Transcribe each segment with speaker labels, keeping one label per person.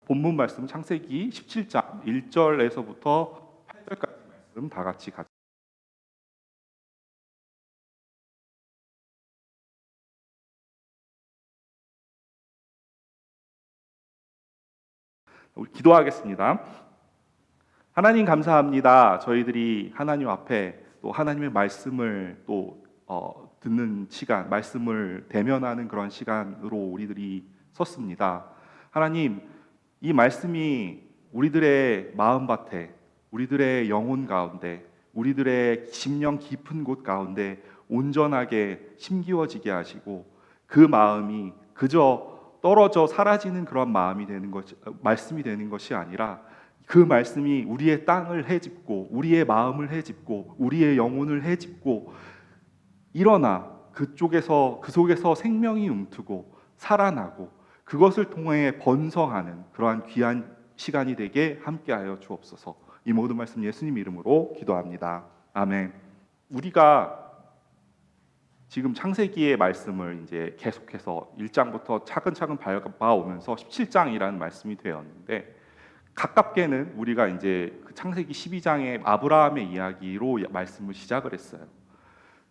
Speaker 1: 본문 말씀 창세기 17장 1절에서부터 8절까지 말씀 다 같이 우리 기도하겠습니다. 하나님 감사합니다. 저희들이 하나님 앞에 또 하나님의 말씀을 또 듣는 시간, 말씀을 대면하는 그런 시간으로 우리들이 섰습니다. 하나님, 이 말씀이 우리들의 마음밭에, 우리들의 영혼 가운데, 우리들의 심령 깊은 곳 가운데 온전하게 심기워지게 하시고 그 마음이 그저 떨어져 사라지는 그런 마음이 되는 것이, 말씀이 되는 것이 아니라 그 말씀이 우리의 땅을 헤집고 우리의 마음을 헤집고 우리의 영혼을 헤집고 일어나 그 속에서 생명이 움트고 살아나고 그것을 통해 번성하는 그러한 귀한 시간이 되게 함께하여 주옵소서. 이 모든 말씀 예수님 이름으로 기도합니다. 아멘. 우리가 지금 창세기의 말씀을 이제 계속해서 1장부터 차근차근 밟아오면서 17장이라는 말씀이 되었는데, 가깝게는 우리가 이제 그 창세기 12장의 아브라함의 이야기로 말씀을 시작을 했어요.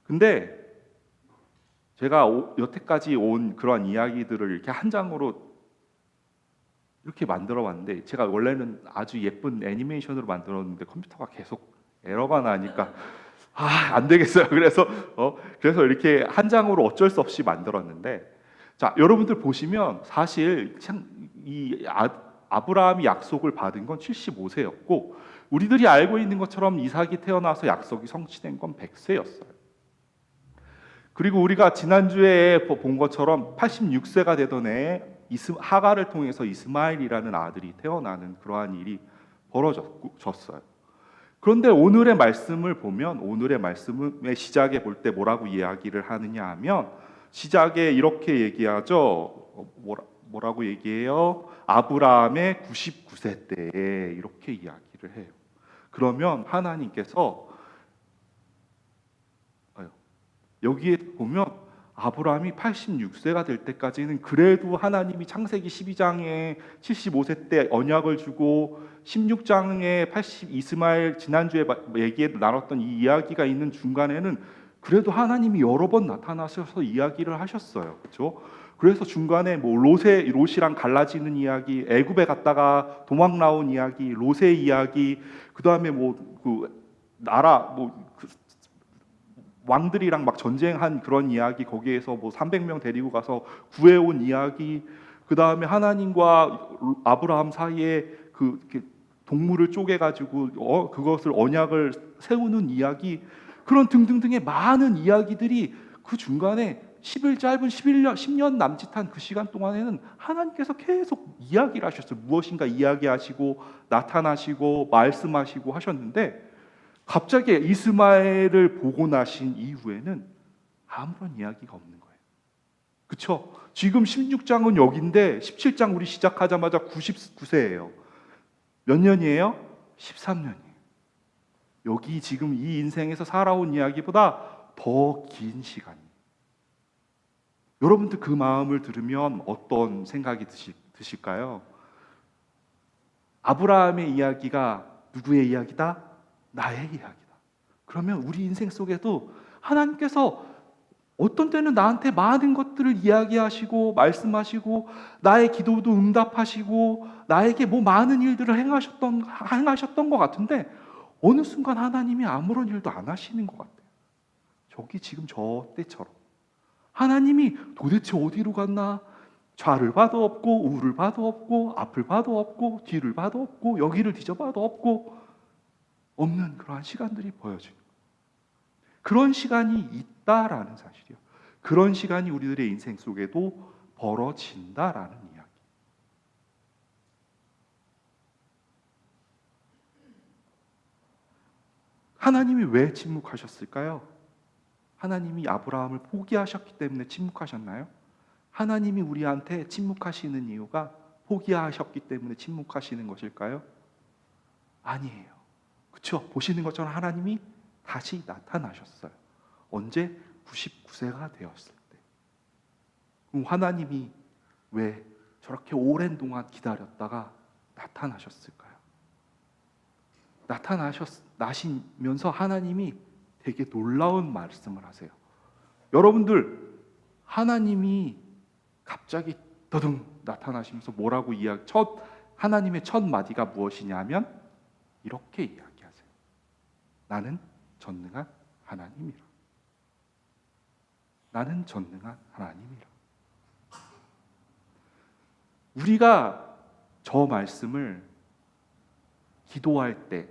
Speaker 1: 근데 제가 여태까지 온 그런 이야기들을 이렇게 한 장으로 이렇게 만들어 왔는데, 제가 원래는 아주 예쁜 애니메이션으로 만들었는데 컴퓨터가 계속 에러가 나니까 안 되겠어요. 그래서 이렇게 한 장으로 어쩔 수 없이 만들었는데, 자, 여러분들 보시면 사실 이 아브라함이 약속을 받은 건 75세였고 우리들이 알고 있는 것처럼 이삭이 태어나서 약속이 성취된 건 100세였어요. 그리고 우리가 지난주에 본 것처럼 86세가 되던 해에 하가를 통해서 이스마엘이라는 아들이 태어나는 그러한 일이 벌어졌어요. 그런데 오늘의 말씀을 보면, 오늘의 말씀의 시작에 볼 때 뭐라고 이야기를 하느냐 하면, 시작에 이렇게 얘기하죠. 뭐라고 얘기해요? 아브라함의 99세 때에 이렇게 이야기를 해요. 그러면 하나님께서 여기에 보면 아브라함이 86세가 될 때까지는 그래도 하나님이 창세기 12장에 75세 때 언약을 주고 16장에 이스마엘, 지난주에 나눴던 이 이야기가 있는 중간에는 그래도 하나님이 여러 번 나타나셔서 이야기를 하셨어요. 그렇죠? 그래서 중간에 롯이랑 갈라지는 이야기, 애굽에 갔다가 도망 나온 이야기, 롯의 이야기, 그다음에 왕들이랑 막 전쟁한 그런 이야기, 거기에서 300명 데리고 가서 구해온 이야기, 그 다음에 하나님과 아브라함 사이에 동물을 쪼개가지고 그것을 언약을 세우는 이야기, 그런 등등등의 많은 이야기들이 그 중간에 10년 남짓한 그 시간 동안에는 하나님께서 계속 이야기를 하셨어요. 무엇인가 이야기하시고 나타나시고 말씀하시고 하셨는데, 갑자기 이스마엘을 보고 나신 이후에는 아무런 이야기가 없는 거예요. 그렇죠? 지금 16장은 여기인데 17장 우리 시작하자마자 99세예요. 몇 년이에요? 13년이에요. 여기 지금 이 인생에서 살아온 이야기보다 더 긴 시간이에요. 여러분들 그 마음을 들으면 어떤 생각이 드실까요? 아브라함의 이야기가 누구의 이야기다? 나의 이야기다. 그러면 우리 인생 속에도 하나님께서 어떤 때는 나한테 많은 것들을 이야기하시고 말씀하시고 나의 기도도 응답하시고 나에게 많은 일들을 행하셨던 것 같은데, 어느 순간 하나님이 아무런 일도 안 하시는 것 같아요. 저기 지금 저 때처럼 하나님이 도대체 어디로 갔나? 좌를 봐도 없고 우를 봐도 없고 앞을 봐도 없고 뒤를 봐도 없고 여기를 뒤져봐도 없는 그러한 시간들이 보여져요. 그런 시간이 있다라는 사실이요. 그런 시간이 우리들의 인생 속에도 벌어진다라는 이야기. 하나님이 왜 침묵하셨을까요? 하나님이 아브라함을 포기하셨기 때문에 침묵하셨나요? 하나님이 우리한테 침묵하시는 이유가 포기하셨기 때문에 침묵하시는 것일까요? 아니에요. 그렇죠? 보시는 것처럼 하나님이 다시 나타나셨어요. 언제? 99세가 되었을 때. 그럼 하나님이 왜 저렇게 오랜 동안 기다렸다가 나타나셨을까요? 나시면서 하나님이 되게 놀라운 말씀을 하세요. 여러분들, 하나님이 갑자기 더듬 나타나시면서 뭐라고 하나님의 첫 마디가 무엇이냐면 이렇게 이야기하세요. 나는 전능한 하나님이라. 나는 전능한 하나님이라. 우리가 저 말씀을 기도할 때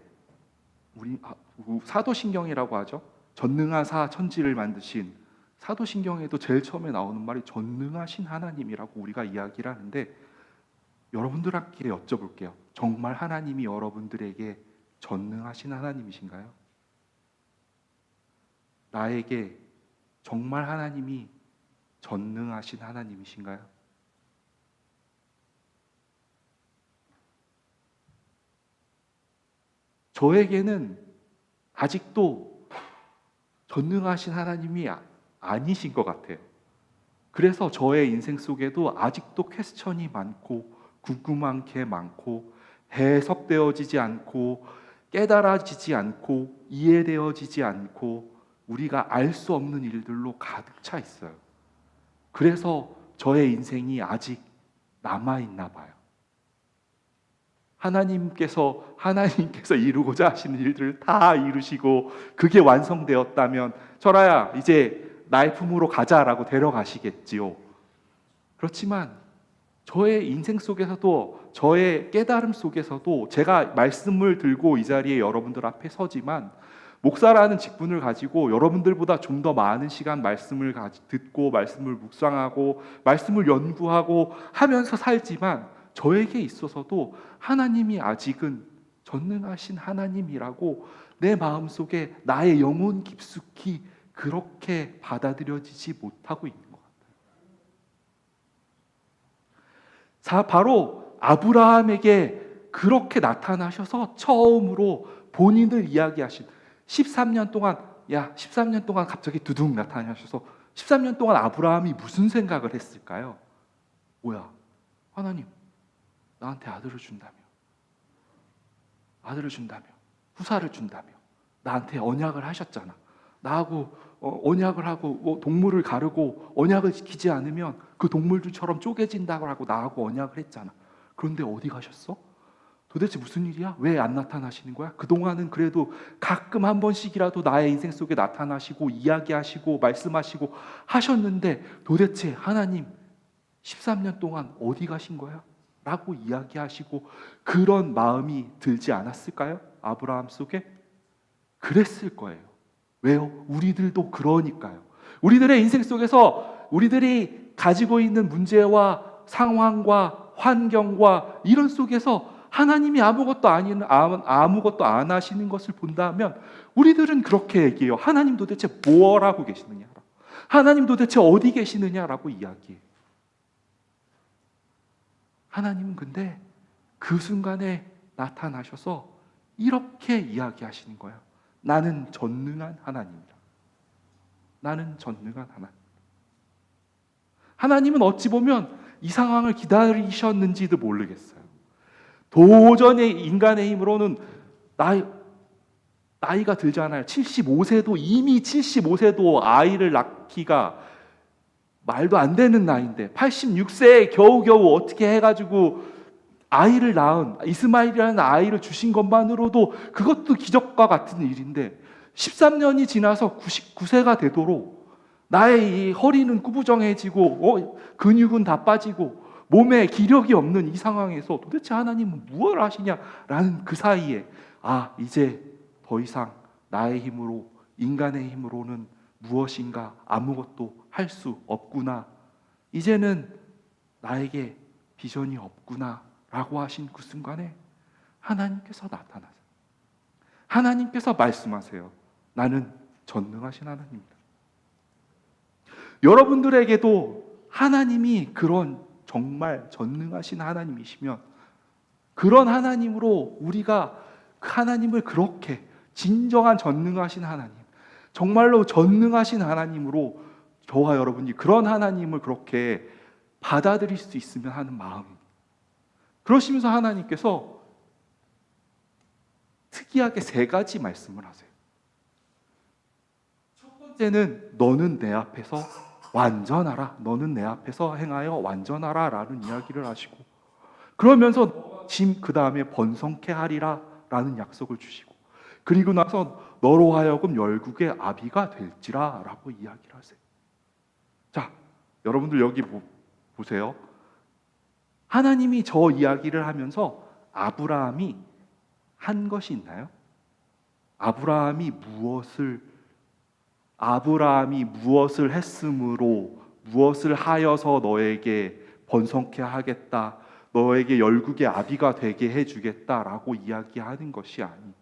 Speaker 1: 사도신경이라고 하죠. 전능한 천지를 만드신 사도신경에도 제일 처음에 나오는 말이 전능하신 하나님이라고 우리가 이야기를 하는데, 여러분들께 여쭤볼게요. 정말 하나님이 여러분들에게 전능하신 하나님이신가요? 나에게 정말 하나님이 전능하신 하나님이신가요? 저에게는 아직도 전능하신 하나님이 아니신 것 같아요. 그래서 저의 인생 속에도 아직도 퀘스천이 많고 궁금한 게 많고 해석되어지지 않고 깨달아지지 않고 이해되어지지 않고 우리가 알 수 없는 일들로 가득 차 있어요. 그래서 저의 인생이 아직 남아있나 봐요. 하나님께서 이루고자 하시는 일들을 다 이루시고 그게 완성되었다면 철아야 이제 나의 품으로 가자라고 데려가시겠지요. 그렇지만 저의 인생 속에서도 저의 깨달음 속에서도 제가 말씀을 들고 이 자리에 여러분들 앞에 서지만 목사라는 직분을 가지고 여러분들보다 좀 더 많은 시간 말씀을 듣고 말씀을 묵상하고 말씀을 연구하고 하면서 살지만 저에게 있어서도 하나님이 아직은 전능하신 하나님이라고 내 마음속에 나의 영혼 깊숙이 그렇게 받아들여지지 못하고 있는 것 같아요. 바로 아브라함에게 그렇게 나타나셔서 처음으로 본인을 이야기하신 13년 동안 갑자기 두둥 나타나셔서 13년 동안 아브라함이 무슨 생각을 했을까요? 뭐야, 하나님 나한테 아들을 준다며 후사를 준다며 나한테 언약을 하셨잖아. 나하고 언약을 하고 동물을 가르고 언약을 지키지 않으면 그 동물들처럼 쪼개진다고 하고 나하고 언약을 했잖아. 그런데 어디 가셨어? 도대체 무슨 일이야? 왜 안 나타나시는 거야? 그동안은 그래도 가끔 한 번씩이라도 나의 인생 속에 나타나시고 이야기하시고 말씀하시고 하셨는데 도대체 하나님 13년 동안 어디 가신 거야? 라고 이야기하시고 그런 마음이 들지 않았을까요? 아브라함 속에? 그랬을 거예요. 왜요? 우리들도 그러니까요. 우리들의 인생 속에서 우리들이 가지고 있는 문제와 상황과 환경과 이런 속에서 하나님이 아무것도 안 하시는 것을 본다면 우리들은 그렇게 얘기해요. 하나님 도대체 뭘 하고 계시느냐? 하나님 도대체 어디 계시느냐라고 이야기해요. 하나님은 근데 그 순간에 나타나셔서 이렇게 이야기하시는 거예요. 나는 전능한 하나님이다. 나는 전능한 하나님. 하나님은 어찌 보면 이 상황을 기다리셨는지도 모르겠어요. 도저히 인간의 힘으로는 나이가 들잖아요. 75세도 이미 75세도 아이를 낳기가 말도 안 되는 나이인데 86세에 겨우겨우 어떻게 해가지고 아이를 낳은 이스마엘이라는 아이를 주신 것만으로도 그것도 기적과 같은 일인데 13년이 지나서 99세가 되도록 나의 이 허리는 구부정해지고 근육은 다 빠지고 몸에 기력이 없는 이 상황에서 도대체 하나님은 무엇을 하시냐라는 그 사이에 이제 더 이상 나의 힘으로 인간의 힘으로는 무엇인가 아무것도 할 수 없구나. 이제는 나에게 비전이 없구나 라고 하신 그 순간에 하나님께서 나타나세요. 하나님께서 말씀하세요. 나는 전능하신 하나님이다. 여러분들에게도 하나님이 그런 정말 전능하신 하나님이시면 그런 하나님으로 우리가 하나님을 그렇게 진정한 전능하신 하나님, 정말로 전능하신 하나님으로 저와 여러분이 그런 하나님을 그렇게 받아들일 수 있으면 하는 마음, 그러시면서 하나님께서 특이하게 세 가지 말씀을 하세요. 첫 번째는 너는 내 앞에서 완전하라. 너는 내 앞에서 행하여 완전하라 라는 이야기를 하시고, 그러면서 그 다음에 번성케 하리라 라는 약속을 주시고, 그리고 나서 너로 하여금 열국의 아비가 될지라 라고 이야기를 하세요. 자, 여러분들 여기 보세요. 하나님이 저 이야기를 하면서 아브라함이 한 것이 있나요? 아브라함이 무엇을 했으므로, 무엇을 하여서 너에게 번성케 하겠다, 너에게 열국의 아비가 되게 해주겠다라고 이야기하는 것이 아니,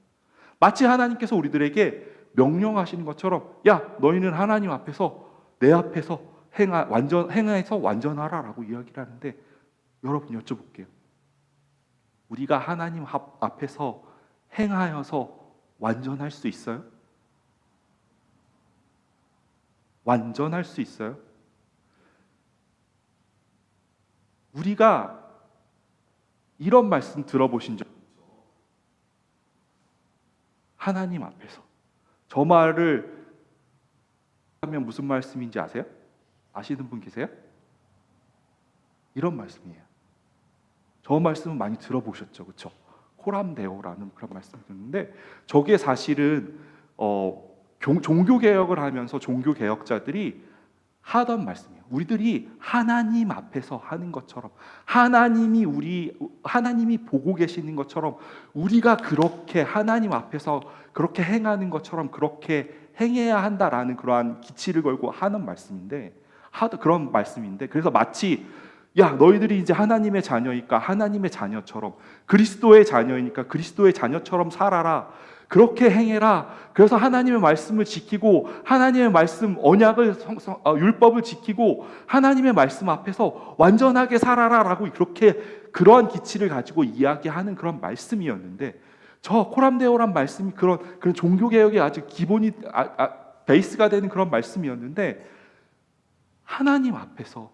Speaker 1: 마치 하나님께서 우리들에게 명령하시는 것처럼, 야, 너희는 하나님 앞에서, 내 앞에서 행해서 완전하라라고 이야기를 하는데, 여러분 여쭤볼게요. 우리가 하나님 앞에서 행하여서 완전할 수 있어요? 완전할 수 있어요? 우리가 이런 말씀 들어보신 적 있죠? 하나님 앞에서. 저 말을 하면 무슨 말씀인지 아세요? 아시는 분 계세요? 이런 말씀이에요. 저 말씀은 많이 들어보셨죠, 그렇죠? 호람데오라는 그런 말씀을 듣는데, 저게 사실은 종교개혁을 하면서 종교개혁자들이 하던 말씀이에요. 우리들이 하나님 앞에서 하는 것처럼, 하나님이 보고 계시는 것처럼, 우리가 그렇게 하나님 앞에서 그렇게 행하는 것처럼 그렇게 행해야 한다라는 그러한 기치를 걸고 하는 말씀인데, 그런 말씀인데, 그래서 마치 야, 너희들이 이제 하나님의 자녀니까 하나님의 자녀처럼, 그리스도의 자녀이니까 그리스도의 자녀처럼 살아라, 그렇게 행해라. 그래서 하나님의 말씀을 지키고, 하나님의 말씀 언약을 율법을 지키고 하나님의 말씀 앞에서 완전하게 살아라라고, 그렇게 그러한 기치를 가지고 이야기하는 그런 말씀이었는데, 저 코람데오란 말씀이 그런 종교개혁의 아주 기본이 베이스가 되는 그런 말씀이었는데, 하나님 앞에서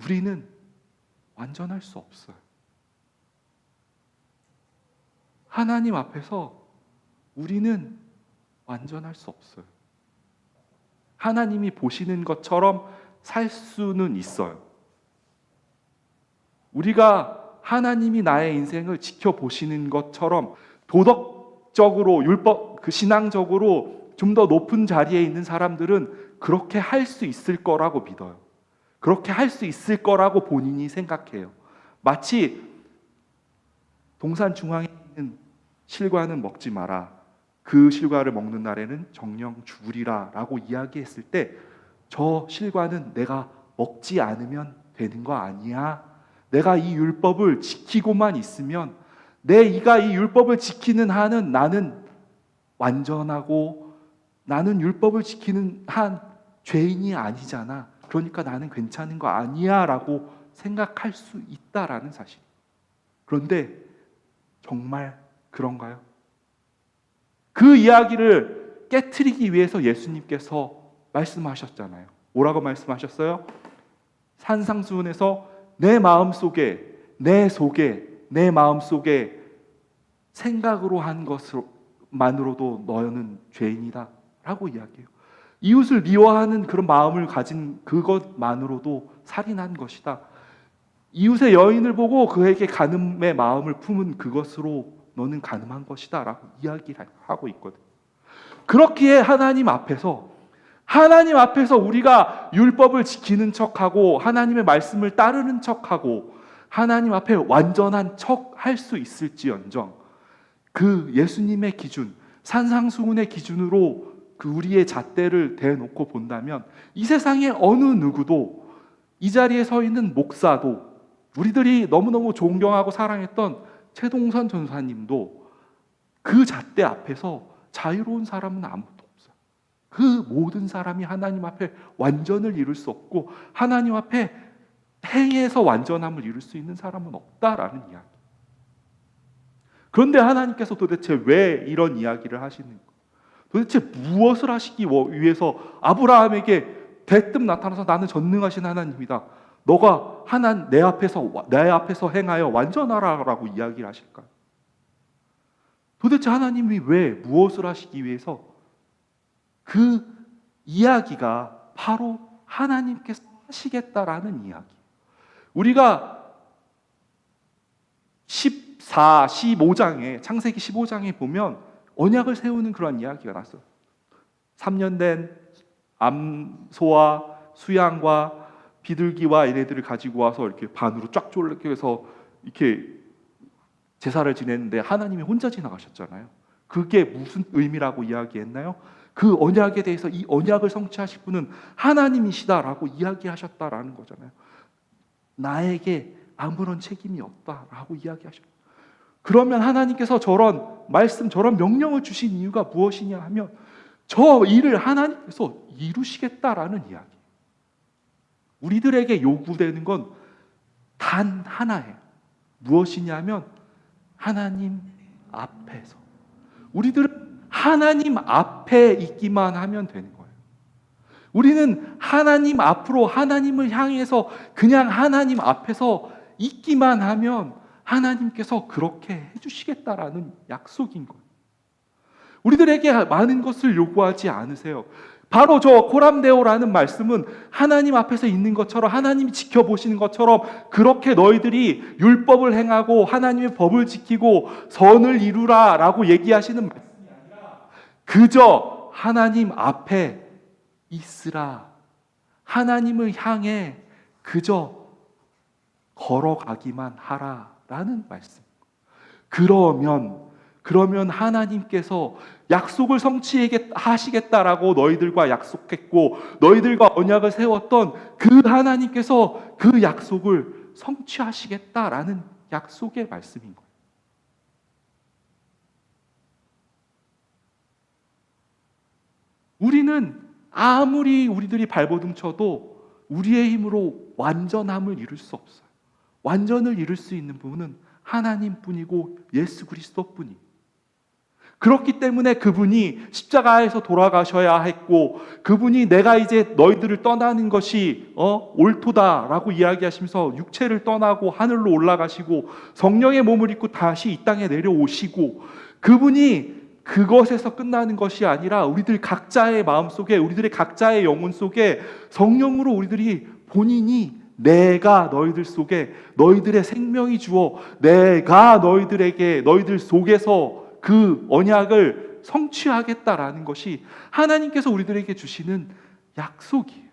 Speaker 1: 우리는 완전할 수 없어요. 하나님 앞에서 우리는 완전할 수 없어요. 하나님이 보시는 것처럼 살 수는 있어요. 우리가 하나님이 나의 인생을 지켜보시는 것처럼 도덕적으로, 신앙적으로 좀 더 높은 자리에 있는 사람들은 그렇게 할 수 있을 거라고 믿어요. 그렇게 할 수 있을 거라고 본인이 생각해요. 마치 동산 중앙에 있는 실과는 먹지 마라, 그 실과를 먹는 날에는 정령 죽으리라 라고 이야기했을 때, 저 실과는 내가 먹지 않으면 되는 거 아니야. 내가 이 율법을 지키고만 있으면, 내가 이 율법을 지키는 한은 나는 완전하고, 나는 율법을 지키는 한 죄인이 아니잖아. 그러니까 나는 괜찮은 거 아니야 라고 생각할 수 있다라는 사실. 그런데 정말 그런가요? 그 이야기를 깨트리기 위해서 예수님께서 말씀하셨잖아요. 뭐라고 말씀하셨어요? 산상수훈에서 내 마음속에, 내 마음속에 생각으로 한 것만으로도 너는 죄인이다 라고 이야기해요. 이웃을 미워하는 그런 마음을 가진 그것만으로도 살인한 것이다. 이웃의 여인을 보고 그에게 간음의 마음을 품은 그것으로 너는 간음한 것이다 라고 이야기를 하고 있거든. 그렇기에 하나님 앞에서 우리가 율법을 지키는 척하고 하나님의 말씀을 따르는 척하고 하나님 앞에 완전한 척 할 수 있을지언정, 그 예수님의 기준, 산상수훈의 기준으로 그 우리의 잣대를 대놓고 본다면, 이 세상의 어느 누구도, 이 자리에 서 있는 목사도, 우리들이 너무너무 존경하고 사랑했던 최동선 전사님도 그 잣대 앞에서 자유로운 사람은 아무도 없어요. 그 모든 사람이 하나님 앞에 완전을 이룰 수 없고, 하나님 앞에 행해서 완전함을 이룰 수 있는 사람은 없다라는 이야기. 그런데 하나님께서 도대체 왜 이런 이야기를 하시는가? 도대체 무엇을 하시기 위해서 아브라함에게 대뜸 나타나서 나는 전능하신 하나님이다, 너가 내 앞에서 행하여 완전하라라고 이야기를 하실까요? 도대체 하나님이 왜 무엇을 하시기 위해서 그 이야기가 바로 하나님께서 하시겠다라는 이야기. 우리가 15장에 창세기 15장에 보면 언약을 세우는 그런 이야기가 났어요. 3년 된 암소와 수양과 비둘기와 얘네들을 가지고 와서 이렇게 반으로 쫙 쪼개서 이렇게 제사를 지냈는데 하나님이 혼자 지나가셨잖아요. 그게 무슨 의미라고 이야기했나요? 그 언약에 대해서 이 언약을 성취하실 분은 하나님이시다라고 이야기하셨다라는 거잖아요. 나에게 아무런 책임이 없다라고 이야기하셨어요. 그러면 하나님께서 저런 말씀, 저런 명령을 주신 이유가 무엇이냐 하면 저 일을 하나님께서 이루시겠다라는 이야기. 우리들에게 요구되는 건 단 하나예요. 무엇이냐면 하나님 앞에서. 우리들은 하나님 앞에 있기만 하면 되는 거예요. 우리는 하나님 앞으로 하나님을 향해서 그냥 하나님 앞에서 있기만 하면 하나님께서 그렇게 해주시겠다라는 약속인 거예요. 우리들에게 많은 것을 요구하지 않으세요. 바로 저 코람데오라는 말씀은 하나님 앞에서 있는 것처럼 하나님이 지켜보시는 것처럼 그렇게 너희들이 율법을 행하고 하나님의 법을 지키고 선을 이루라 라고 얘기하시는 말씀이 아니라 그저 하나님 앞에 있으라. 하나님을 향해 그저 걸어가기만 하라라는 말씀. 그러면 하나님께서 약속을 성취하시겠다라고 너희들과 약속했고 너희들과 언약을 세웠던 그 하나님께서 그 약속을 성취하시겠다라는 약속의 말씀인 거예요. 우리는 아무리 우리들이 발버둥 쳐도 우리의 힘으로 완전함을 이룰 수 없어요. 완전을 이룰 수 있는 분은 하나님뿐이고 예수 그리스도뿐이. 그렇기 때문에 그분이 십자가에서 돌아가셔야 했고 그분이 내가 이제 너희들을 떠나는 것이 옳도다라고 이야기하시면서 육체를 떠나고 하늘로 올라가시고 성령의 몸을 입고 다시 이 땅에 내려오시고 그분이 그것에서 끝나는 것이 아니라 우리들 각자의 마음속에 우리들의 각자의 영혼 속에 성령으로 우리들이 본인이 내가 너희들 속에 너희들의 생명이 주어 내가 너희들 속에서 그 언약을 성취하겠다라는 것이 하나님께서 우리들에게 주시는 약속이에요.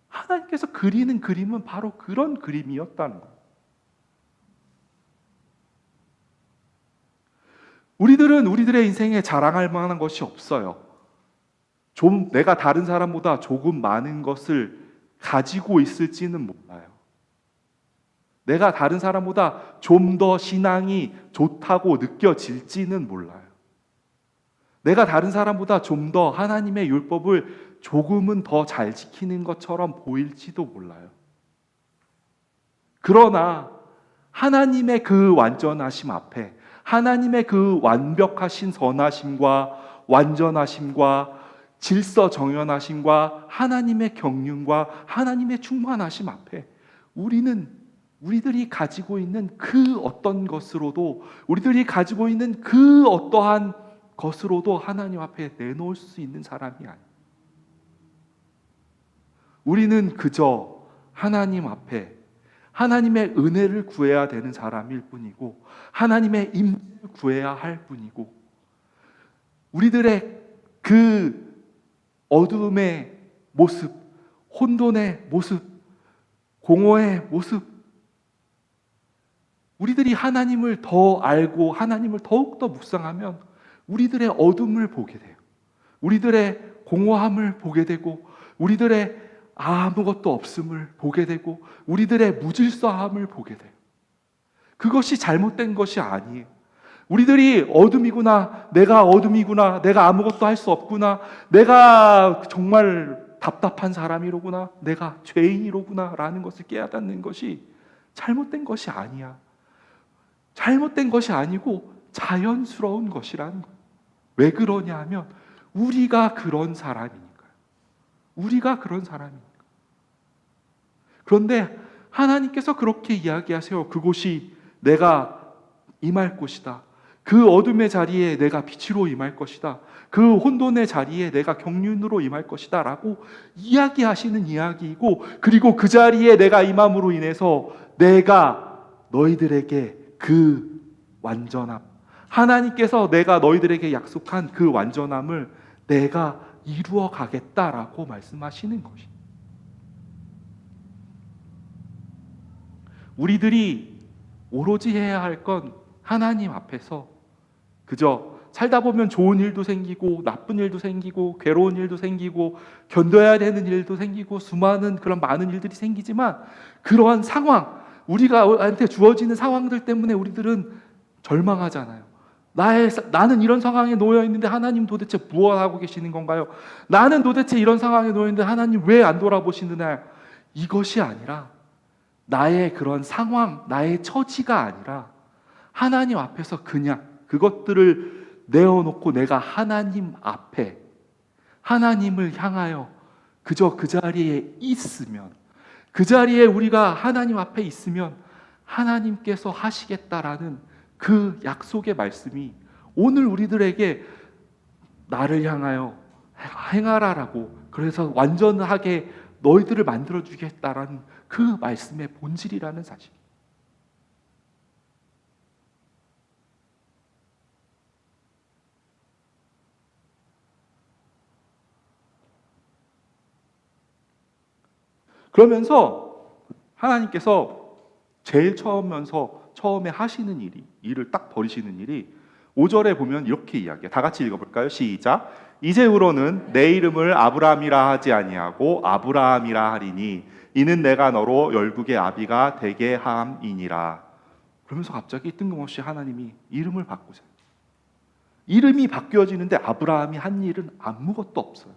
Speaker 1: 하나님께서 그리는 그림은 바로 그런 그림이었다는 거예요. 우리들은 우리들의 인생에 자랑할 만한 것이 없어요. 내가 다른 사람보다 조금 많은 것을 가지고 있을지는 몰라요. 내가 다른 사람보다 좀 더 신앙이 좋다고 느껴질지는 몰라요. 내가 다른 사람보다 좀 더 하나님의 율법을 조금은 더 잘 지키는 것처럼 보일지도 몰라요. 그러나 하나님의 그 완전하심 앞에 하나님의 그 완벽하신 선하심과 완전하심과 질서 정연하심과 하나님의 경륜과 하나님의 충만하심 앞에 우리들이 가지고 있는 그 어떤 것으로도 우리들이 가지고 있는 그 어떠한 것으로도 하나님 앞에 내놓을 수 있는 사람이 아니에요. 우리는 그저 하나님 앞에 하나님의 은혜를 구해야 되는 사람일 뿐이고 하나님의 임재를 구해야 할 뿐이고 우리들의 그 어둠의 모습, 혼돈의 모습, 공허의 모습 우리들이 하나님을 더 알고 하나님을 더욱더 묵상하면 우리들의 어둠을 보게 돼요. 우리들의 공허함을 보게 되고 우리들의 아무것도 없음을 보게 되고 우리들의 무질서함을 보게 돼요. 그것이 잘못된 것이 아니에요. 우리들이 어둠이구나, 내가 아무것도 할 수 없구나, 내가 정말 답답한 사람이로구나, 내가 죄인이로구나 라는 것을 깨닫는 것이 잘못된 것이 아니야. 잘못된 것이 아니고 자연스러운 것이라는 거예요. 왜 그러냐 하면 우리가 그런 사람이니까요. 우리가 그런 사람이니까. 그런데 하나님께서 그렇게 이야기하세요. 그곳이 내가 임할 곳이다. 그 어둠의 자리에 내가 빛으로 임할 것이다. 그 혼돈의 자리에 내가 경륜으로 임할 것이다 라고 이야기하시는 이야기이고, 그리고 그 자리에 내가 임함으로 인해서 내가 너희들에게 그 완전함, 하나님께서 내가 너희들에게 약속한 그 완전함을 내가 이루어 가겠다라고 말씀하시는 것입니다. 우리들이 오로지 해야 할 건 하나님 앞에서 그저 살다 보면 좋은 일도 생기고 나쁜 일도 생기고 괴로운 일도 생기고 견뎌야 되는 일도 생기고 수많은 그런 많은 일들이 생기지만, 그러한 상황, 우리가한테 주어지는 상황들 때문에 우리들은 절망하잖아요. 나는 이런 상황에 놓여 있는데 하나님 도대체 무엇 하고 계시는 건가요? 나는 도대체 이런 상황에 놓여 있는데 하나님 왜 안 돌아보시느냐? 이것이 아니라, 나의 그런 상황, 나의 처지가 아니라 하나님 앞에서 그냥 그것들을 내어놓고 내가 하나님 앞에, 하나님을 향하여 그저 그 자리에 있으면, 그 자리에 우리가 하나님 앞에 있으면 하나님께서 하시겠다라는 그 약속의 말씀이 오늘 우리들에게 나를 향하여 행하라라고, 그래서 완전하게 너희들을 만들어주겠다라는 그 말씀의 본질이라는 사실. 그러면서 하나님께서 제일 처음에 하시는 일을 딱 버리시는 일이 5절에 보면 이렇게 이야기해요. 다 같이 읽어볼까요? 시작. 이제후로는 내 이름을 아브라함이라 하지 아니하고 아브라함이라 하리니 이는 내가 너로 열국의 아비가 되게 함이니라. 그러면서 갑자기 뜬금없이 하나님이 이름을 바꾸세요. 이름이 바뀌어지는데 아브라함이 한 일은 아무것도 없어요.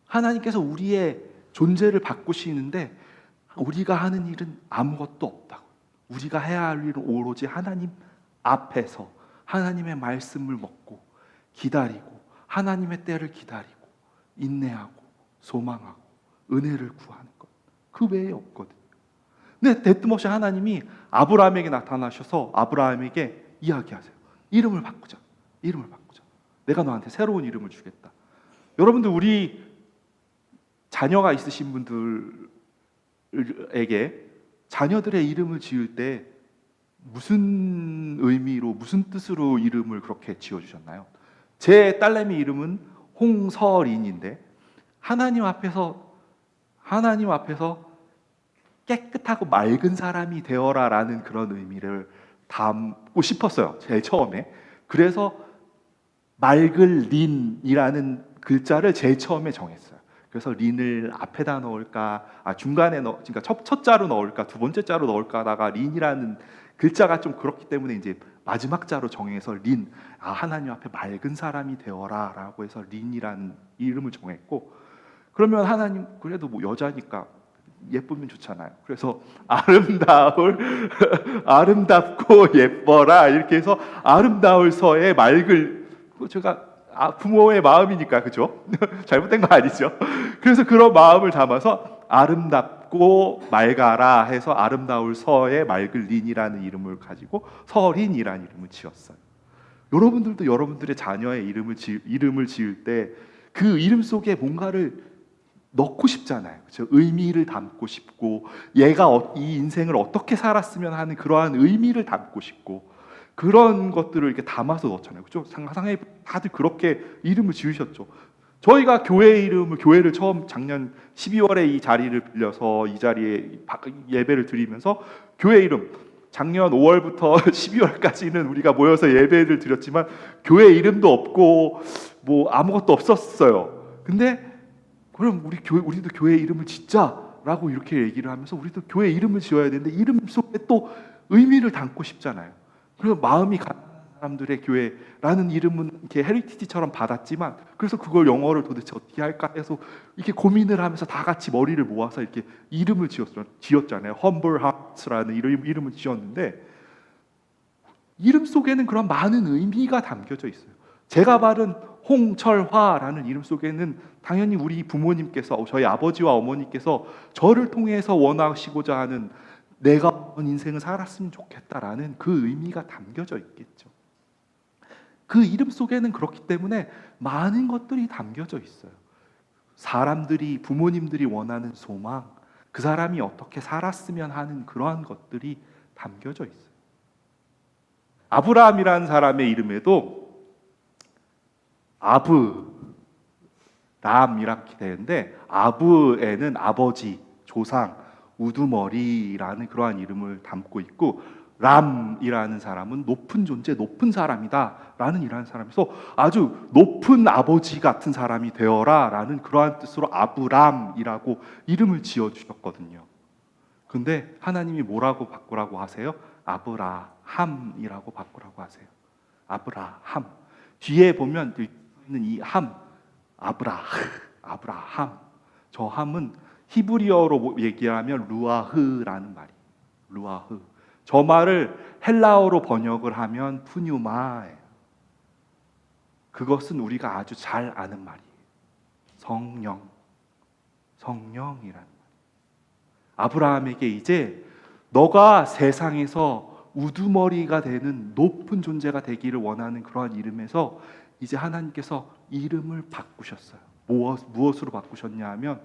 Speaker 1: 하나님께서 우리의 존재를 바꾸시는데 우리가 하는 일은 아무것도 없다고. 우리가 해야 할 일은 오로지 하나님 앞에서 하나님의 말씀을 먹고 기다리고 하나님의 때를 기다리고 인내하고 소망하고 은혜를 구하는 것, 그 외에 없거든요. 근데 대뜸없이 하나님이 아브라함에게 나타나셔서 아브라함에게 이야기하세요. 이름을 바꾸자. 이름을 바꾸자. 내가 너한테 새로운 이름을 주겠다. 여러분들, 우리 자녀가 있으신 분들에게 자녀들의 이름을 지을 때 무슨 의미로, 무슨 뜻으로 이름을 그렇게 지어주셨나요? 제 딸내미 이름은 홍서린인데 하나님 앞에서 깨끗하고 맑은 사람이 되어라라는 그런 의미를 담고 싶었어요, 제일 처음에. 그래서 맑을 린이라는 글자를 제일 처음에 정했어요. 그래서 린을 앞에다 넣을까, 중간에 그러니까 첫 자로 넣을까, 두 번째 자로 넣을까 하다가 린이라는 글자가 좀 그렇기 때문에 이제 마지막 자로 정해서 린, 하나님 앞에 맑은 사람이 되어라라고 해서 린이라는 이름을 정했고, 그러면 하나님, 그래도 뭐 여자니까 예쁘면 좋잖아요. 그래서 아름답고 예뻐라 이렇게 해서 아름다울 서에 맑을, 제가 부모의 마음이니까, 그죠? 잘못된 거 아니죠? 그래서 그런 마음을 담아서 아름답고 맑아라 해서 아름다울 서에 맑을 린이라는 이름을 가지고 서린이라는 이름을 지었어요. 여러분들도 여러분들의 자녀의 이름을 지을 때 그 이름 속에 뭔가를 넣고 싶잖아요. 그렇죠? 의미를 담고 싶고, 얘가 이 인생을 어떻게 살았으면 하는 그러한 의미를 담고 싶고, 그런 것들을 이렇게 담아서 넣잖아요. 그렇죠? 상상해, 다들 그렇게 이름을 지으셨죠. 저희가 교회를 처음 작년 12월에 이 자리를 빌려서 이 자리에 예배를 드리면서 교회 이름, 작년 5월부터 12월까지는 우리가 모여서 예배를 드렸지만 교회 이름도 없고 뭐 아무것도 없었어요. 근데 그럼 우리도 교회 이름을 짓자라고 이렇게 얘기를 하면서 우리도 교회 이름을 지어야 되는데 이름 속에 또 의미를 담고 싶잖아요. 그래서 마음이 가는 사람들의 교회라는 이름은 이렇게 헤리티지처럼 받았지만, 그래서 그걸 영어를 도대체 어떻게 할까 해서 이렇게 고민을 하면서 다 같이 머리를 모아서 이렇게 이름을 지었잖아요. Humble Hearts라는 이름을 지었는데, 이름 속에는 그런 많은 의미가 담겨져 있어요. 제가 바른 홍철화라는 이름 속에는 당연히 우리 부모님께서, 저희 아버지와 어머니께서 저를 통해서 원하시고자 하는 내가 어떤 인생을 살았으면 좋겠다라는 그 의미가 담겨져 있겠죠. 그 이름 속에는 그렇기 때문에 많은 것들이 담겨져 있어요. 사람들이, 부모님들이 원하는 소망, 그 사람이 어떻게 살았으면 하는 그러한 것들이 담겨져 있어요. 아브라함이라는 사람의 이름에도 아브, 람 이렇게 되는데, 아브에는 아버지, 조상, 우두머리라는 그러한 이름을 담고 있고, 람이라는 사람은 높은 존재, 높은 사람이다라는 이라는 사람에서 아주 높은 아버지 같은 사람이 되어라라는 그러한 뜻으로 아브람이라고 이름을 지어 주셨거든요. 근데 하나님이 뭐라고 바꾸라고 하세요? 아브라함이라고 바꾸라고 하세요. 아브라함. 뒤에 보면 있는 이 함, 아브라함. 저 함은 히브리어로 얘기하면 루아흐라는 말이에요. 루아흐. 저 말을 헬라어로 번역을 하면 푸뉴마예요. 그것은 우리가 아주 잘 아는 말이에요. 성령이라는 말. 아브라함에게 이제 너가 세상에서 우두머리가 되는 높은 존재가 되기를 원하는 그러한 이름에서 이제 하나님께서 이름을 바꾸셨어요. 무엇으로 바꾸셨냐 하면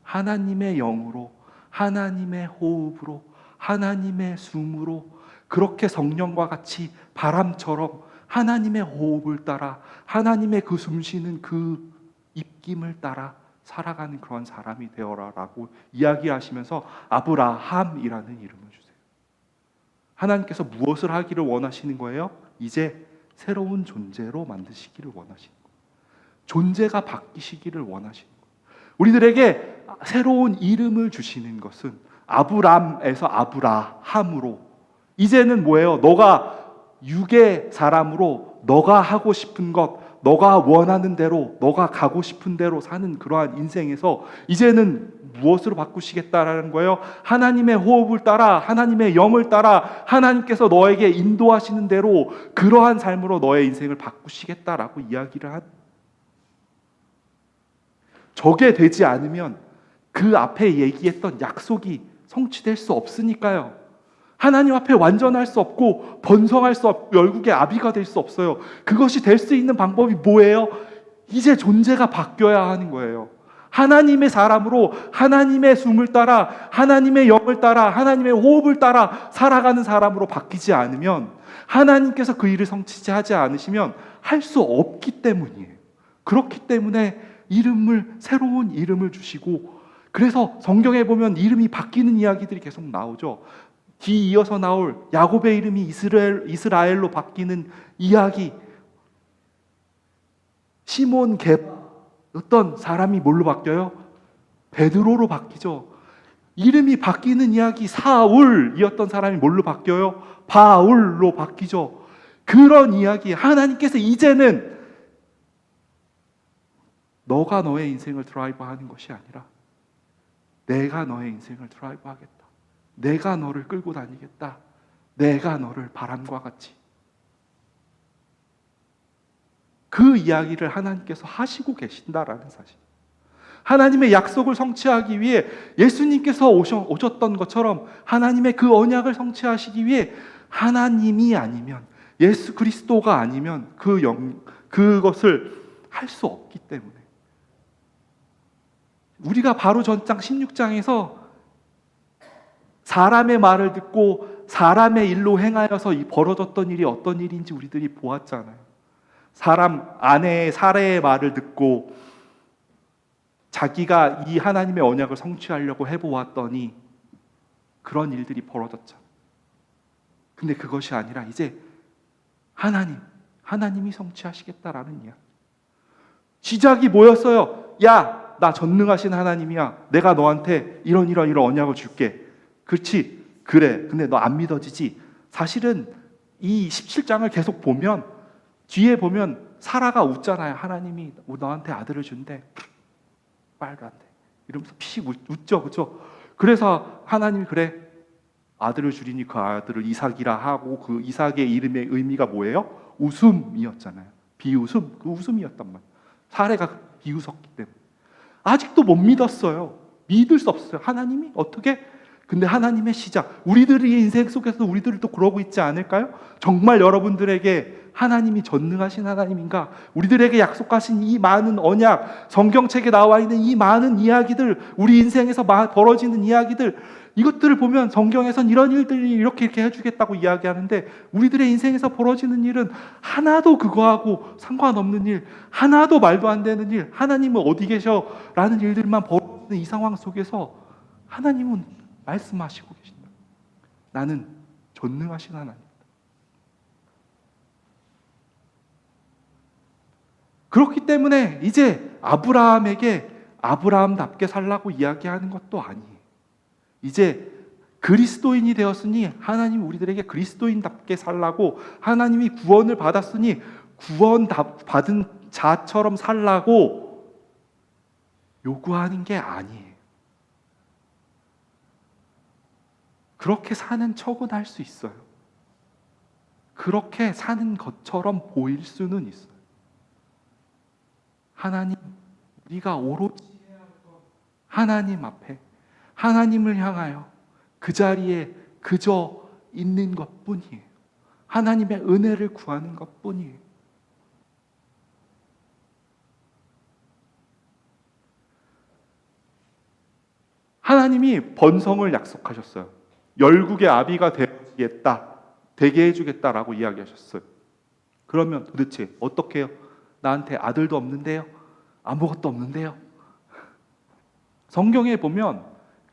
Speaker 1: 하나님의 영으로, 하나님의 호흡으로, 하나님의 숨으로, 그렇게 성령과 같이 바람처럼 하나님의 호흡을 따라, 하나님의 그 숨쉬는 그 입김을 따라 살아가는 그런 사람이 되어라라고 이야기하시면서 아브라함이라는 이름을 주세요. 하나님께서 무엇을 하기를 원하시는 거예요? 이제 새로운 존재로 만드시기를 원하시는 거예요. 존재가 바뀌시기를 원하시는 거예요. 우리들에게 새로운 이름을 주시는 것은 아브람에서 아브라함으로, 이제는 뭐예요? 너가 육의 사람으로 너가 하고 싶은 것, 너가 원하는 대로, 너가 가고 싶은 대로 사는 그러한 인생에서 이제는 무엇으로 바꾸시겠다라는 거예요? 하나님의 호흡을 따라, 하나님의 영을 따라, 하나님께서 너에게 인도하시는 대로 그러한 삶으로 너의 인생을 바꾸시겠다라고 이야기를 한. 저게 되지 않으면 그 앞에 얘기했던 약속이 성취될 수 없으니까요. 하나님 앞에 완전할 수 없고 번성할 수 없고 열국의 아비가 될 수 없어요. 그것이 될 수 있는 방법이 뭐예요? 이제 존재가 바뀌어야 하는 거예요. 하나님의 사람으로 하나님의 숨을 따라, 하나님의 영을 따라, 하나님의 호흡을 따라 살아가는 사람으로 바뀌지 않으면, 하나님께서 그 일을 성취하지 않으시면 할 수 없기 때문이에요. 그렇기 때문에 새로운 이름을 주시고, 그래서 성경에 보면 이름이 바뀌는 이야기들이 계속 나오죠. 뒤 이어서 나올 야곱의 이름이 이스라엘로 바뀌는 이야기, 시몬 어떤 사람이 뭘로 바뀌어요? 베드로로 바뀌죠. 이름이 바뀌는 이야기, 사울이었던 사람이 뭘로 바뀌어요? 바울로 바뀌죠. 그런 이야기, 하나님께서 이제는 너가 너의 인생을 드라이브하는 것이 아니라 내가 너의 인생을 드라이브하겠다. 내가 너를 끌고 다니겠다. 내가 너를 바람과 같이. 그 이야기를 하나님께서 하시고 계신다라는 사실. 하나님의 약속을 성취하기 위해 예수님께서 오셨던 것처럼 하나님의 그 언약을 성취하시기 위해 하나님이 아니면, 예수 그리스도가 아니면 그것을 할 수 없기 때문에, 우리가 바로 전장 16장에서 사람의 말을 듣고 사람의 일로 행하여서 벌어졌던 일이 어떤 일인지 우리들이 보았잖아요. 사람 아내의 사례의 말을 듣고 자기가 이 하나님의 언약을 성취하려고 해보았더니 그런 일들이 벌어졌잖아요. 근데 그것이 아니라 이제 하나님이 성취하시겠다라는 이야기. 시작이 뭐였어요? 야, 나 전능하신 하나님이야. 내가 너한테 이런 언약을 줄게. 그렇지, 그래. 근데 너 안 믿어지지? 사실은 이 17장을 계속 보면, 뒤에 보면 사라가 웃잖아요. 하나님이 너한테 아들을 준대. 말도 안 돼. 이러면서 피식 웃죠, 그렇죠? 그래서 하나님이 그래, 아들을 주리니 그 아들을 이삭이라 하고, 그 이삭의 이름의 의미가 뭐예요? 웃음이었잖아요. 비웃음, 그 웃음이었단 말이에요. 사례가 비웃었기 때문에. 아직도 못 믿었어요. 믿을 수 없어요. 하나님이 어떻게? 근데 하나님의 시작, 우리들의 인생 속에서 우리들도 그러고 있지 않을까요? 정말 여러분들에게 하나님이 전능하신 하나님인가? 우리들에게 약속하신 이 많은 언약, 성경책에 나와 있는 이 많은 이야기들, 우리 인생에서 벌어지는 이야기들, 이것들을 보면 성경에선 이런 일들이 이렇게 해주겠다고 이야기하는데 우리들의 인생에서 벌어지는 일은 하나도 그거하고 상관없는 일, 하나도 말도 안 되는 일, 하나님은 어디 계셔? 라는 일들만 벌어지는 이 상황 속에서 하나님은 말씀하시고 계신다. 나는 전능하신 하나님. 그렇기 때문에 이제 아브라함에게 아브라함답게 살라고 이야기하는 것도 아니에요. 이제 그리스도인이 되었으니 하나님 우리들에게 그리스도인답게 살라고, 하나님이 구원을 받았으니 구원 받은 자처럼 살라고 요구하는 게 아니에요. 그렇게 사는 척은 할 수 있어요. 그렇게 사는 것처럼 보일 수는 있어요. 하나님, 우리가 오로지 해야 할 것, 하나님 앞에 하나님을 향하여 그 자리에 그저 있는 것뿐이에요. 하나님의 은혜를 구하는 것뿐이에요. 하나님이 번성을 약속하셨어요. 열국의 아비가 되게 해주겠다라고 이야기하셨어요. 그러면 도대체 어떻게 해요? 나한테 아들도 없는데요? 아무것도 없는데요? 성경에 보면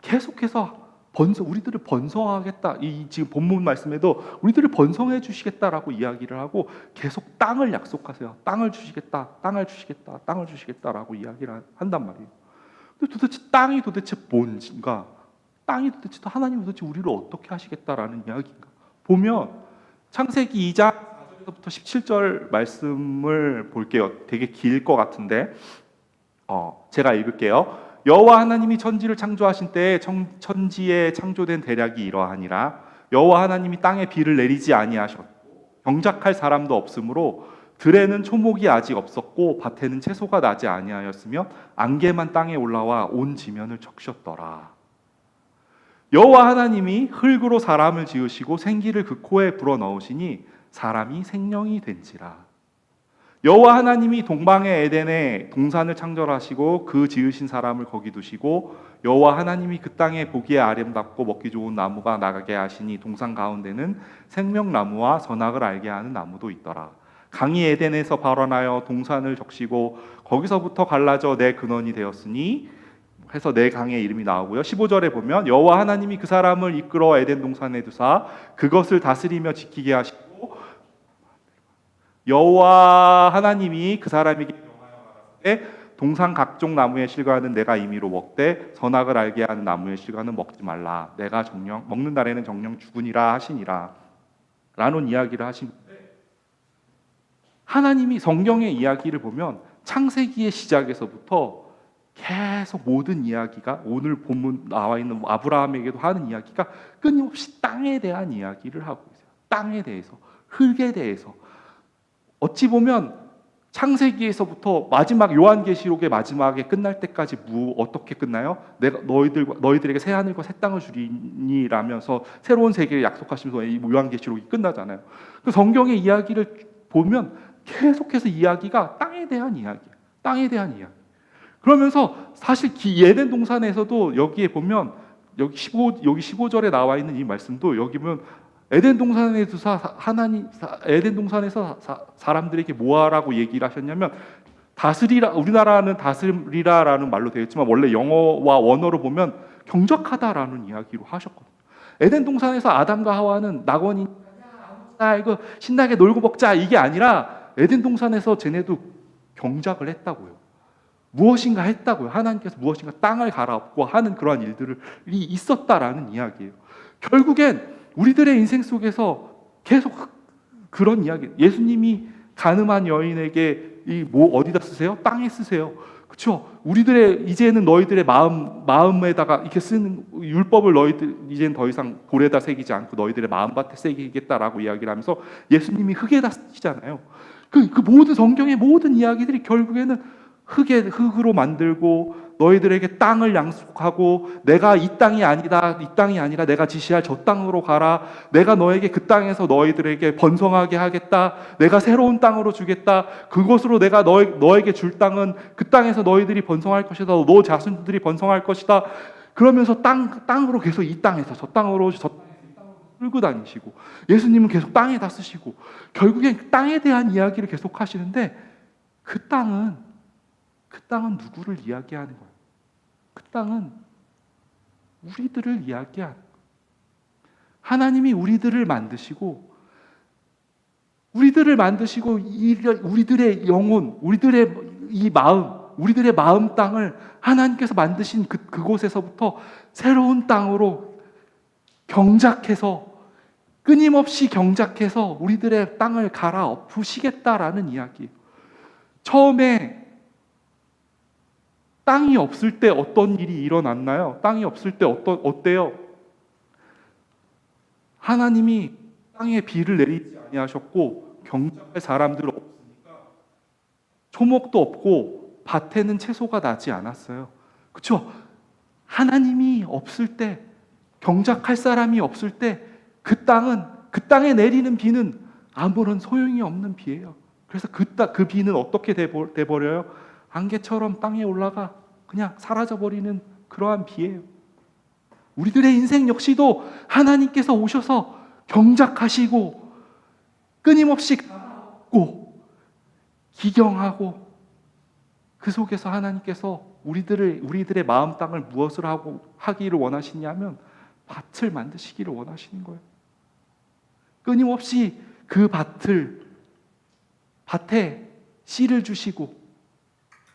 Speaker 1: 계속해서 우리들을 번성하겠다. 이 지금 본문 말씀에도 우리들을 번성해 주시겠다라고 이야기를 하고 계속 땅을 약속하세요. 땅을 주시겠다, 땅을 주시겠다, 땅을 주시겠다라고 이야기를 한단 말이에요. 근데 도대체 땅이 도대체 뭔가? 땅이 도대체 하나님 도대체 우리를 어떻게 하시겠다라는 이야기인가? 보면 창세기 2장 4절부터 17절 말씀을 볼게요. 되게 길 것 같은데 제가 읽을게요. 여호와 하나님이 천지를 창조하신 때에 천지에 창조된 대략이 이러하니라. 여호와 하나님이 땅에 비를 내리지 아니하셨고 경작할 사람도 없으므로 들에는 초목이 아직 없었고 밭에는 채소가 나지 아니하였으며 안개만 땅에 올라와 온 지면을 적셨더라. 여호와 하나님이 흙으로 사람을 지으시고 생기를 그 코에 불어넣으시니 사람이 생명이 된지라. 여호와 하나님이 동방의 에덴에 동산을 창조하시고 그 지으신 사람을 거기 두시고 여호와 하나님이 그 땅에 보기에 아름답고 먹기 좋은 나무가 나가게 하시니 동산 가운데는 생명나무와 선악을 알게 하는 나무도 있더라. 강이 에덴에서 발원하여 동산을 적시고 거기서부터 갈라져 내 근원이 되었으니 해서 내 강의 이름이 나오고요. 15절에 보면 여호와 하나님이 그 사람을 이끌어 에덴 동산에 두사 그것을 다스리며 지키게 하시고 여호와 하나님이 그 사람에게 명하여 말하되 동산 각종 나무의 실과는 내가 임의로 먹되 선악을 알게 하는 나무의 실과는 먹지 말라. 내가 정령 먹는 날에는 정령 죽으니라 하시니라. 라는 이야기를 하신 하나님이 성경의 이야기를 보면 창세기의 시작에서부터 계속 모든 이야기가 오늘 본문 나와 있는 아브라함에게도 하는 이야기가 끊임없이 땅에 대한 이야기를 하고 있어요. 땅에 대해서, 흙에 대해서. 어찌 보면 창세기에서부터 마지막 요한계시록의 마지막에 끝날 때까지 어떻게 끝나요? 내가 너희들에게 새 하늘과 새 땅을 주리니라면서 새로운 세계를 약속하시면서 이 요한계시록이 끝나잖아요. 그 성경의 이야기를 보면 계속해서 이야기가 땅에 대한 이야기, 땅에 대한 이야기. 그러면서 사실 에덴 동산에서도 여기에 보면 여기 15절에 나와 있는 이 말씀도 여기 보면 에덴 동산에서 에덴 동산에서 사람들에게 뭐하라고 얘기를 하셨냐면 다스리라. 우리나라는 다스리라라는 말로 되어 있지만 원래 영어와 원어로 보면 경작하다라는 이야기로 하셨거든요. 에덴 동산에서 아담과 하와는 낙원이 이거 신나게 놀고 먹자 이게 아니라 에덴 동산에서 쟤네도 경작을 했다고요. 무엇인가 했다고요. 하나님께서 무엇인가 땅을 갈아엎고 하는 그러한 일들이 있었다라는 이야기예요. 결국엔 우리들의 인생 속에서 계속 그런 이야기. 예수님이 가늠한 여인에게 어디다 쓰세요? 땅에 쓰세요. 그렇죠? 우리들의 이제는 너희들의 마음에다가 이렇게 쓰는 율법을 너희들 이제는 더 이상 돌에다 새기지 않고 너희들의 마음밭에 새기겠다라고 이야기를 하면서 예수님이 흙에다 쓰시잖아요. 그 모든 성경의 모든 이야기들이 결국에는 흙으로 만들고 너희들에게 땅을 양속하고 내가 이 땅이 아니라 내가 지시할 저 땅으로 가라. 내가 너에게 그 땅에서 너희들에게 번성하게 하겠다. 내가 새로운 땅으로 주겠다. 그곳으로 내가 너에게 줄 땅은 그 땅에서 너희들이 번성할 것이다. 너 자손들이 번성할 것이다. 그러면서 땅으로 계속 이 땅에서 저 땅으로 끌고 다니시고, 예수님은 계속 땅에다 쓰시고, 결국엔 땅에 대한 이야기를 계속 하시는데, 그 땅은 누구를 이야기하는 거예요? 그 땅은 우리들을 이야기하는 거예요. 하나님이 우리들을 만드시고 우리들의 영혼, 우리들의 이 마음, 우리들의 마음 땅을 하나님께서 만드신 그곳에서부터 새로운 땅으로 끊임없이 경작해서 우리들의 땅을 갈아엎으시겠다라는 이야기예요. 처음에 땅이 없을 때 어떤 일이 일어났나요? 땅이 없을 때 어때요? 하나님이 땅에 비를 내리지 아니하셨고 경작할 사람들 없으니까 초목도 없고 밭에는 채소가 나지 않았어요. 그렇죠? 하나님이 없을 때, 경작할 사람이 없을 때 그 땅에 내리는 비는 아무런 소용이 없는 비예요. 그래서 그 비는 어떻게 돼버려요? 안개처럼 땅에 올라가 그냥 사라져버리는 그러한 비예요. 우리들의 인생 역시도 하나님께서 오셔서 경작하시고 끊임없이 가고 기경하고, 그 속에서 하나님께서 우리들의 마음 땅을 무엇을 하기를 원하시냐면 밭을 만드시기를 원하시는 거예요. 끊임없이 그 밭에 씨를 주시고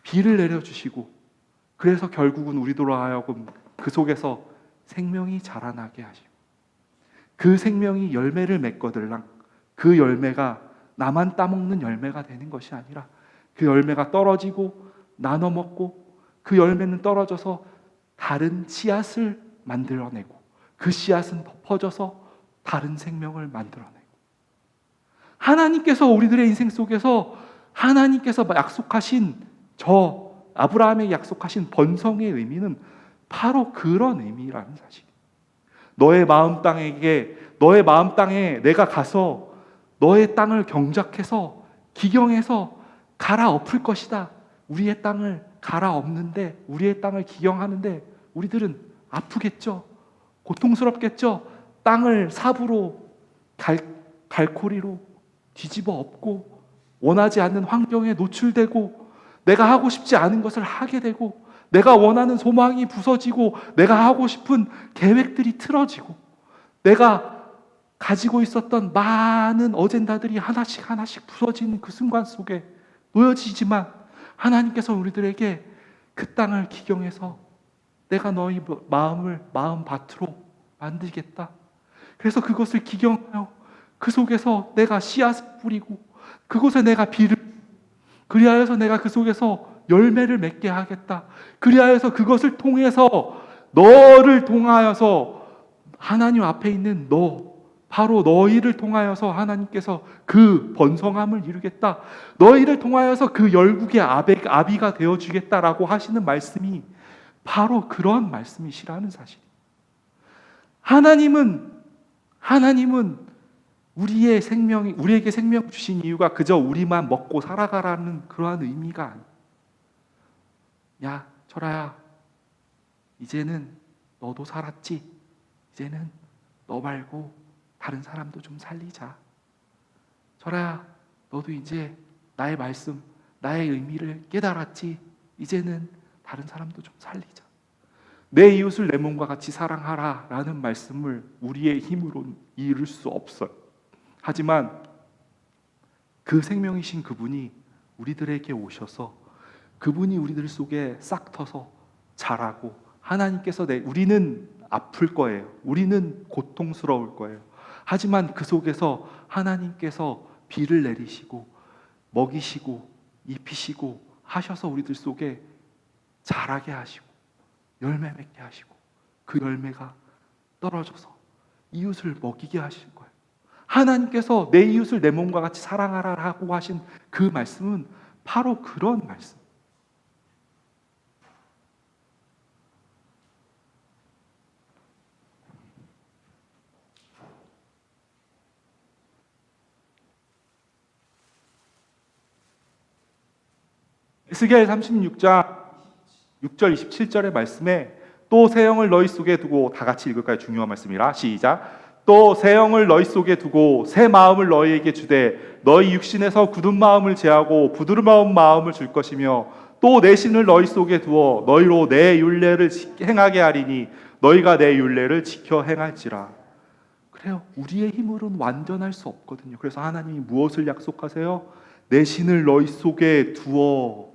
Speaker 1: 비를 내려주시고, 그래서 결국은 우리로 하여금 그 속에서 생명이 자라나게 하시고, 그 생명이 열매를 맺거들랑 그 열매가 나만 따먹는 열매가 되는 것이 아니라 그 열매가 떨어지고 나눠 먹고, 그 열매는 떨어져서 다른 씨앗을 만들어내고, 그 씨앗은 퍼져서 다른 생명을 만들어내고, 하나님께서 우리들의 인생 속에서 하나님께서 약속하신 아브라함에게 약속하신 번성의 의미는 바로 그런 의미라는 사실이에요. 너의 마음 땅에 내가 가서 너의 땅을 경작해서 기경해서 갈아엎을 것이다. 우리의 땅을 갈아엎는데, 우리의 땅을 기경하는데 우리들은 아프겠죠. 고통스럽겠죠. 땅을 삽으로 갈고리로 뒤집어 엎고 원하지 않는 환경에 노출되고, 내가 하고 싶지 않은 것을 하게 되고, 내가 원하는 소망이 부서지고, 내가 하고 싶은 계획들이 틀어지고, 내가 가지고 있었던 많은 어젠다들이 하나씩 부서지는 그 순간 속에 놓여지지만, 하나님께서 우리들에게 그 땅을 기경해서 내가 너희 마음 밭으로 만들겠다. 그래서 그것을 기경하여 그 속에서 내가 씨앗을 뿌리고, 그곳에 내가 비를, 그리하여서 내가 그 속에서 열매를 맺게 하겠다. 그리하여서 그것을 통해서 너를 통하여서 하나님 앞에 있는 바로 너희를 통하여서 하나님께서 그 번성함을 이루겠다. 너희를 통하여서 그 열국의 아비가 되어주겠다라고 하시는 말씀이 바로 그런 말씀이시라는 사실. 하나님은 우리에게 생명 주신 이유가 그저 우리만 먹고 살아가라는 그러한 의미가 아니에요. 야, 철아야, 이제는 너도 살았지? 이제는 너 말고 다른 사람도 좀 살리자. 철아야, 너도 이제 나의 말씀, 나의 의미를 깨달았지? 이제는 다른 사람도 좀 살리자. 내 이웃을 내 몸과 같이 사랑하라 라는 말씀을 우리의 힘으로는 이룰 수 없어요. 하지만 그 생명이신 그분이 우리들에게 오셔서 그분이 우리들 속에 싹 터서 자라고, 하나님께서 우리는 아플 거예요. 우리는 고통스러울 거예요. 하지만 그 속에서 하나님께서 비를 내리시고 먹이시고 입히시고 하셔서 우리들 속에 자라게 하시고 열매 맺게 하시고, 그 열매가 떨어져서 이웃을 먹이게 하실 거예요. 하나님께서 내 이웃을 내 몸과 같이 사랑하라라고 하신 그 말씀은 바로 그런 말씀. 에스겔 36장 6절 27절의 말씀에 또 새 영을 너희 속에 두고, 다 같이 읽을까요? 중요한 말씀이라. 시작. 또 새 영을 너희 속에 두고 새 마음을 너희에게 주되 너희 육신에서 굳은 마음을 제하고 부드러운 마음을 줄 것이며 또 내 신을 너희 속에 두어 너희로 내 율례를 행하게 하리니 너희가 내 율례를 지켜 행할지라. 그래요. 우리의 힘으로는 완전할 수 없거든요. 그래서 하나님이 무엇을 약속하세요? 내 신을 너희 속에 두어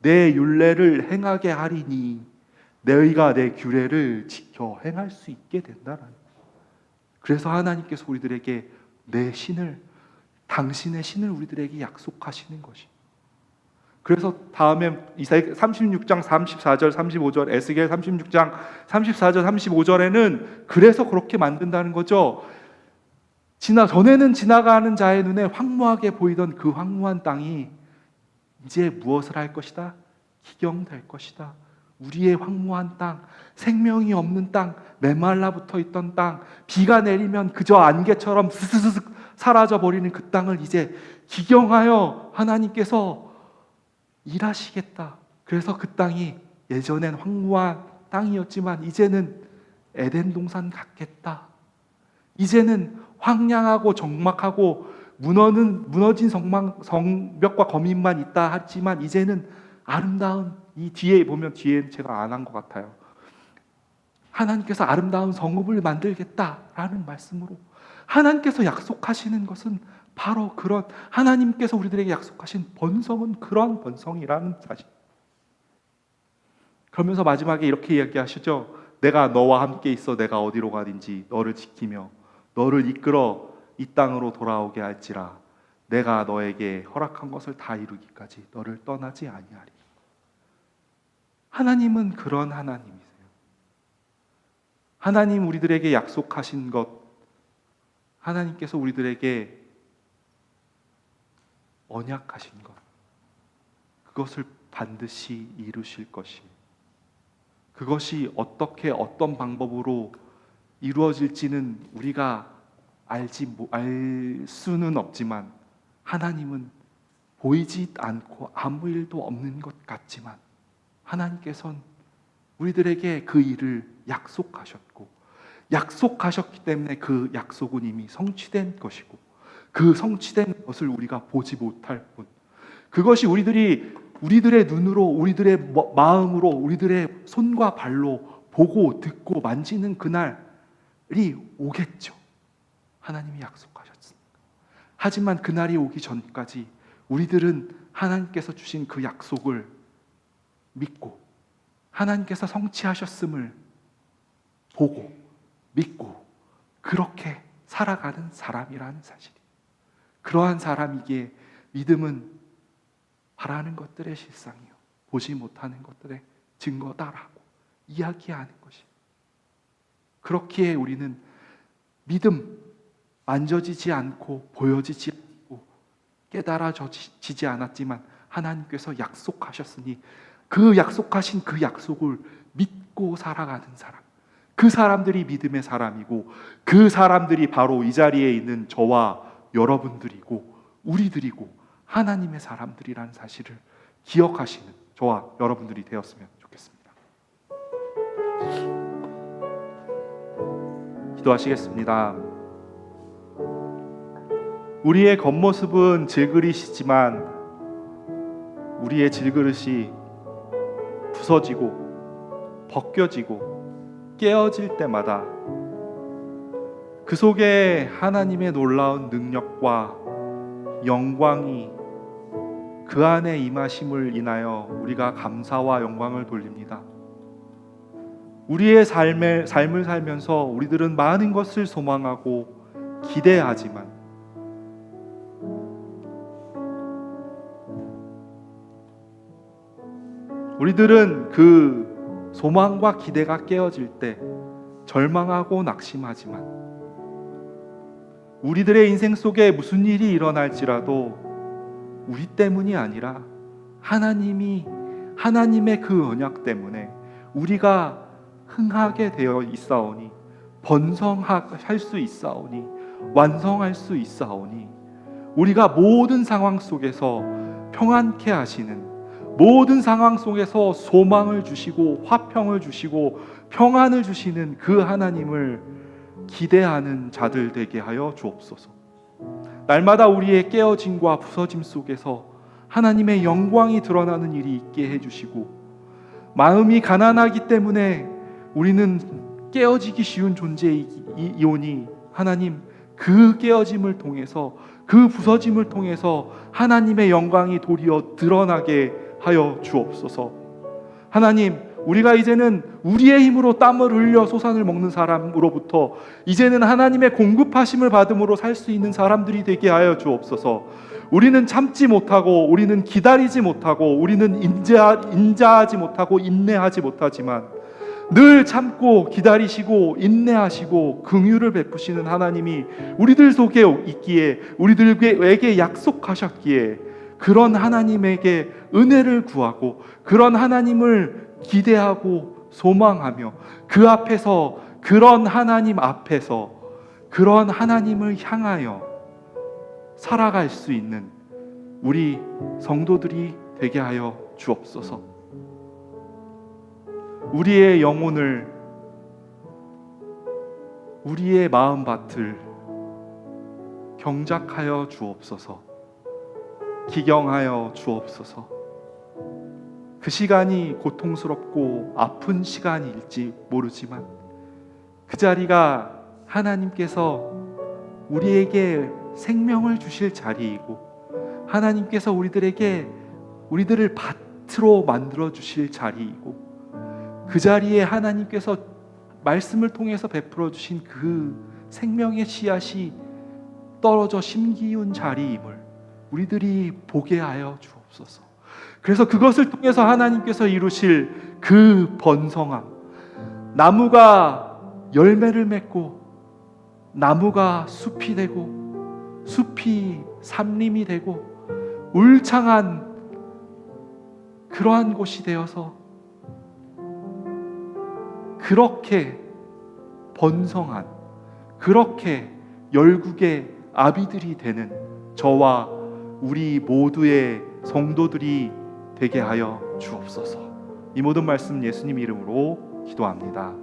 Speaker 1: 내 율례를 행하게 하리니 너희가 내 규례를 지켜 행할 수 있게 된다라는 거예요. 그래서 하나님께서 우리들에게 내 신을, 당신의 신을 우리들에게 약속하시는 것이. 그래서 다음에 이사야 36장 34절 35절, 에스겔 36장 34절 35절에는 그래서 그렇게 만든다는 거죠. 전에는 지나가는 자의 눈에 황무하게 보이던 그 황무한 땅이 이제 무엇을 할 것이다? 기경될 것이다. 우리의 황무한 땅, 생명이 없는 땅, 메말라 붙어 있던 땅, 비가 내리면 그저 안개처럼 스스스 사라져 버리는 그 땅을 이제 기경하여 하나님께서 일하시겠다. 그래서 그 땅이 예전엔 황무한 땅이었지만 이제는 에덴 동산 같겠다. 이제는 황량하고 적막하고 무너진 성벽과 거민만 있다 하지만 이제는 아름다운, 이 뒤에 보면 뒤에 제가 안 한 것 같아요. 하나님께서 아름다운 성읍을 만들겠다라는 말씀으로 하나님께서 약속하시는 것은 바로 그런, 하나님께서 우리들에게 약속하신 번성은 그런 번성이라는 사실. 그러면서 마지막에 이렇게 이야기하시죠. 내가 너와 함께 있어 내가 어디로 가든지 너를 지키며 너를 이끌어 이 땅으로 돌아오게 할지라. 내가 너에게 허락한 것을 다 이루기까지 너를 떠나지 아니하리. 하나님은 그런 하나님이세요. 하나님 우리들에게 약속하신 것, 하나님께서 우리들에게 언약하신 것, 그것을 반드시 이루실 것이, 그것이 어떻게 어떤 방법으로 이루어질지는 우리가 알 수는 없지만 하나님은 보이지 않고 아무 일도 없는 것 같지만 하나님께서는 우리들에게 그 일을 약속하셨고 약속하셨기 때문에 그 약속은 이미 성취된 것이고 그 성취된 것을 우리가 보지 못할 뿐, 그것이 우리들의 눈으로, 우리들의 마음으로, 우리들의 손과 발로 보고 듣고 만지는 그날이 오겠죠. 하나님이 약속하셨습니다. 하지만 그날이 오기 전까지 우리들은 하나님께서 주신 그 약속을 믿고 하나님께서 성취하셨음을 보고 믿고 그렇게 살아가는 사람이라는 사실이, 그러한 사람이기에 믿음은 바라는 것들의 실상이요 보지 못하는 것들의 증거다라고 이야기하는 것이. 그렇기에 우리는 믿음, 만져지지 않고 보여지지 않고 깨달아지지 않았지만 하나님께서 약속하셨으니 그 약속하신 그 약속을 믿고 살아가는 사람, 그 사람들이 믿음의 사람이고 그 사람들이 바로 이 자리에 있는 저와 여러분들이고 우리들이고 하나님의 사람들이라는 사실을 기억하시는 저와 여러분들이 되었으면 좋겠습니다. 기도하시겠습니다. 우리의 겉모습은 질그릇이지만 우리의 질그릇이 부서지고 벗겨지고 깨어질 때마다 그 속에 하나님의 놀라운 능력과 영광이 그 안에 임하심을 인하여 우리가 감사와 영광을 돌립니다. 우리의 삶을 살면서 우리들은 많은 것을 소망하고 기대하지만 우리들은 그 소망과 기대가 깨어질 때 절망하고 낙심하지만 우리들의 인생 속에 무슨 일이 일어날지라도 우리 때문이 아니라 하나님의 그 언약 때문에 우리가 흥하게 되어 있사오니, 번성할 수 있사오니, 완성할 수 있사오니, 우리가 모든 상황 속에서 평안케 하시는, 모든 상황 속에서 소망을 주시고 화평을 주시고 평안을 주시는 그 하나님을 기대하는 자들 되게 하여 주옵소서. 날마다 우리의 깨어짐과 부서짐 속에서 하나님의 영광이 드러나는 일이 있게 해주시고, 마음이 가난하기 때문에 우리는 깨어지기 쉬운 존재이오니 하나님, 그 깨어짐을 통해서, 그 부서짐을 통해서 하나님의 영광이 도리어 드러나게 하여 주옵소서. 하나님, 우리가 이제는 우리의 힘으로 땀을 흘려 소산을 먹는 사람으로부터 이제는 하나님의 공급하심을 받음으로 살 수 있는 사람들이 되게 하여 주옵소서. 우리는 참지 못하고, 우리는 기다리지 못하고, 우리는 인자하지 못하고 인내하지 못하지만 늘 참고 기다리시고 인내하시고 긍휼을 베푸시는 하나님이 우리들 속에 있기에, 우리들에게 약속하셨기에 그런 하나님에게 은혜를 구하고 그런 하나님을 기대하고 소망하며 그 앞에서, 그런 하나님 앞에서 그런 하나님을 향하여 살아갈 수 있는 우리 성도들이 되게 하여 주옵소서. 우리의 영혼을, 우리의 마음밭을 경작하여 주옵소서. 기경하여 주옵소서. 그 시간이 고통스럽고 아픈 시간일지 모르지만 그 자리가 하나님께서 우리에게 생명을 주실 자리이고, 하나님께서 우리들을 밭으로 만들어 주실 자리이고, 그 자리에 하나님께서 말씀을 통해서 베풀어 주신 그 생명의 씨앗이 떨어져 심기운 자리임을 우리들이 보게 하여 주옵소서. 그래서 그것을 통해서 하나님께서 이루실 그 번성함, 나무가 열매를 맺고 나무가 숲이 되고 숲이 삼림이 되고 울창한 그러한 곳이 되어서 그렇게 번성한, 그렇게 열국의 아비들이 되는 저와 우리 모두의 성도들이 되게 하여 주옵소서. 이 모든 말씀 예수님 이름으로 기도합니다.